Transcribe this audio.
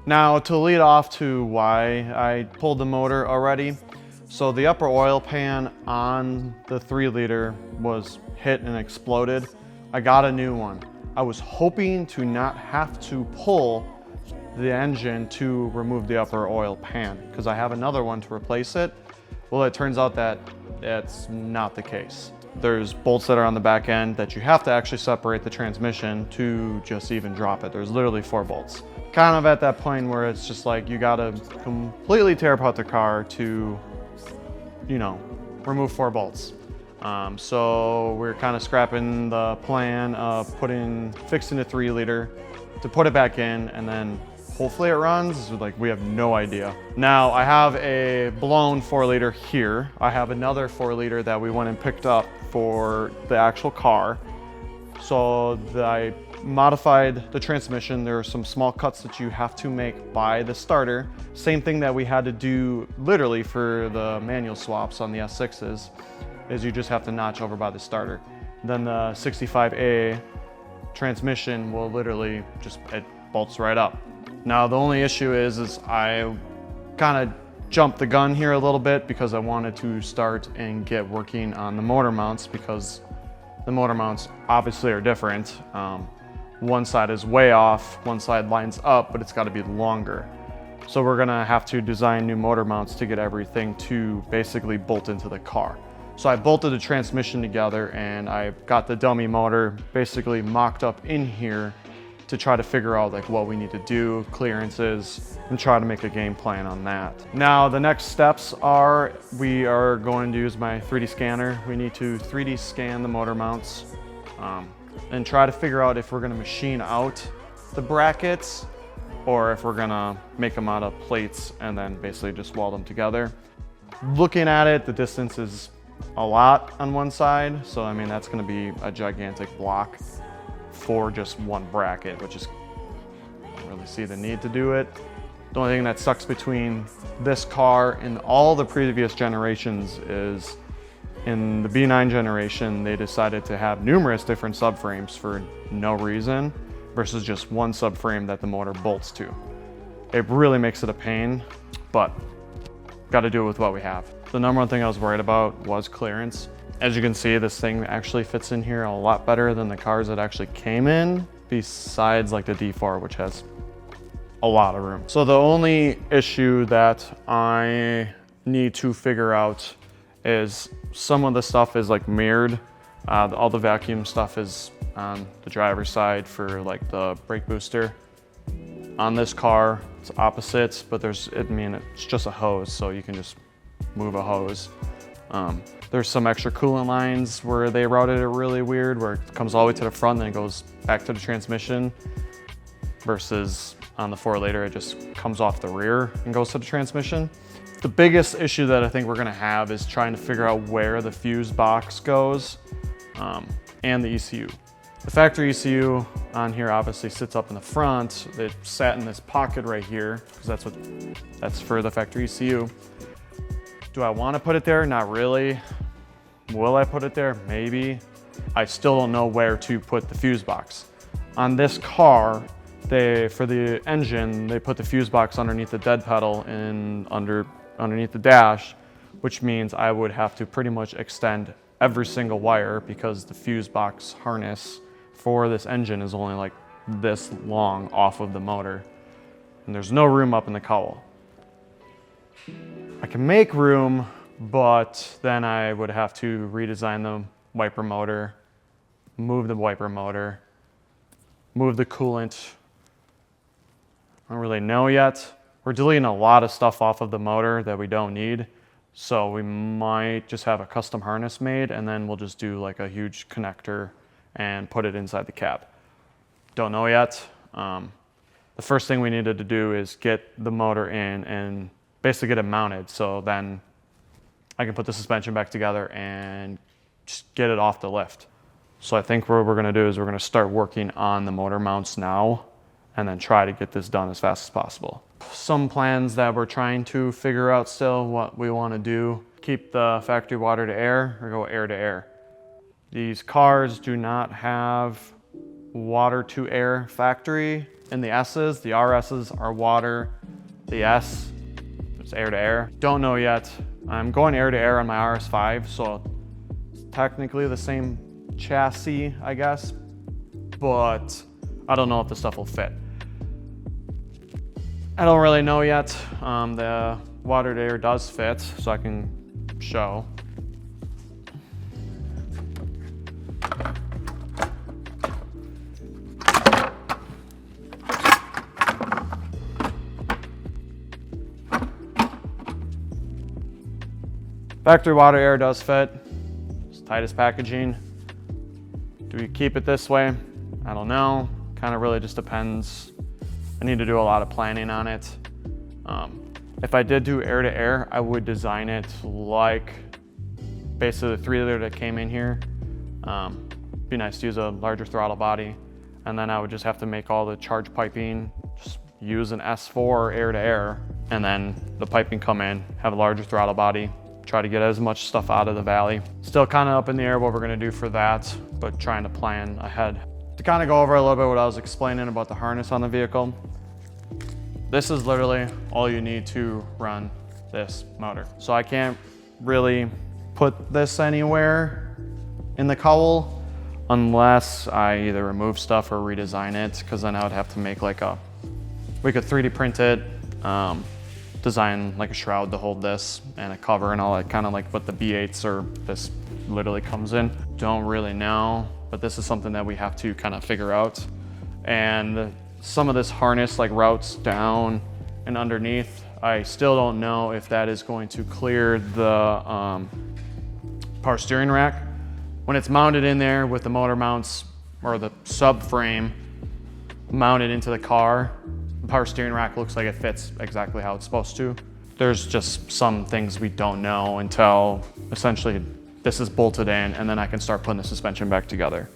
Now to lead off to why I pulled the motor already. So the upper oil pan on the 3-liter was hit and exploded. I got a new one. I was hoping to not have to pull the engine to remove the upper oil pan because I have another one to replace it. Well, it turns out that that's not the case. There's bolts that are on the back end that you have to actually separate the transmission to just even drop it. There's literally 4 bolts. Kind of at that point where it's just like you gotta completely tear apart the car to, remove 4 bolts. So we're kind of scrapping the plan of fixing the 3-liter to put it back in, and then hopefully it runs. Like, we have no idea. Now I have a blown 4-liter here. I have another 4-liter that we went and picked up for the actual car. So I modified the transmission. There are some small cuts that you have to make by the starter. Same thing that we had to do literally for the manual swaps on the S6s, is you just have to notch over by the starter. Then the 65A transmission will literally it bolts right up. Now the only issue is I kind of jumped the gun here a little bit because I wanted to start and get working on the motor mounts, because the motor mounts obviously are different. One side is way off, one side lines up, but it's got to be longer. So we're gonna have to design new motor mounts to get everything to basically bolt into the car. So I bolted the transmission together and I got the dummy motor basically mocked up in here to try to figure out like what we need to do, clearances, and try to make a game plan on that. Now the next steps are, we are going to use my 3D scanner. We need to 3D scan the motor mounts and try to figure out if we're gonna machine out the brackets or if we're gonna make them out of plates and then basically just weld them together. Looking at it, the distance is a lot on one side, so I mean that's gonna be a gigantic block for just one bracket, which is, I don't really see the need to do it. The only thing that sucks between this car and all the previous generations is in the B9 generation, they decided to have numerous different subframes for no reason versus just one subframe that the motor bolts to. It really makes it a pain, but got to do it with what we have. The number one thing I was worried about was clearance. As you can see, this thing actually fits in here a lot better than the cars that actually came in, besides like the D4, which has a lot of room. So the only issue that I need to figure out is some of the stuff is like mirrored. All the vacuum stuff is on the driver's side for like the brake booster. On this car, it's opposites, but it's just a hose, so you can just move a hose. There's some extra coolant lines where they routed it really weird, where it comes all the way to the front and then it goes back to the transmission, versus on the 4-liter, it just comes off the rear and goes to the transmission. The biggest issue that I think we're gonna have is trying to figure out where the fuse box goes and the ECU. The factory ECU on here obviously sits up in the front. It sat in this pocket right here because that's for the factory ECU. Do I want to put it there? Not really. Will I put it there? Maybe. I still don't know where to put the fuse box. On this car, for the engine, they put the fuse box underneath the dead pedal and underneath the dash, which means I would have to pretty much extend every single wire because the fuse box harness for this engine is only like this long off of the motor, and there's no room up in the cowl. I can make room, but then I would have to redesign the wiper motor, move the wiper motor, move the coolant. I don't really know yet. We're deleting a lot of stuff off of the motor that we don't need, so we might just have a custom harness made and then we'll just do like a huge connector and put it inside the cab. Don't know yet. The first thing we needed to do is get the motor in and basically get it mounted, so then I can put the suspension back together and just get it off the lift. So I think what we're gonna do is we're gonna start working on the motor mounts now and then try to get this done as fast as possible. Some plans that we're trying to figure out still what we wanna do. Keep the factory water to air or go air to air. These cars do not have water to air factory In the S's, the RS's are water. The S, it's air to air. Don't know yet. I'm going air to air on my RS5, so technically the same chassis, I guess, but I don't know if the stuff will fit. I don't really know yet. The water to air does fit, so I can show. Factory water air does fit. It's tightest packaging. Do we keep it this way? I don't know. Kind of really just depends. I need to do a lot of planning on it. If I did do air to air, I would design it like basically the 3 liter that came in here. Be nice to use a larger throttle body. And then I would just have to make all the charge piping, just use an S4 air to air, and then the piping come in, have a larger throttle body, try to get as much stuff out of the valley. Still kind of up in the air what we're gonna do for that, but trying to plan ahead. To kind of go over a little bit what I was explaining about the harness on the vehicle, this is literally all you need to run this motor. So I can't really put this anywhere in the cowl unless I either remove stuff or redesign it, because then I would have to make like we could 3D print it, design like a shroud to hold this and a cover and all that, kind of like what the B8s or this literally comes in. Don't really know, but this is something that we have to kind of figure out. And some of this harness like routes down and underneath, I still don't know if that is going to clear the power steering rack. When it's mounted in there with the motor mounts or the subframe mounted into the car, the power steering rack looks like it fits exactly how it's supposed to. There's just some things we don't know until essentially this is bolted in, and then I can start putting the suspension back together.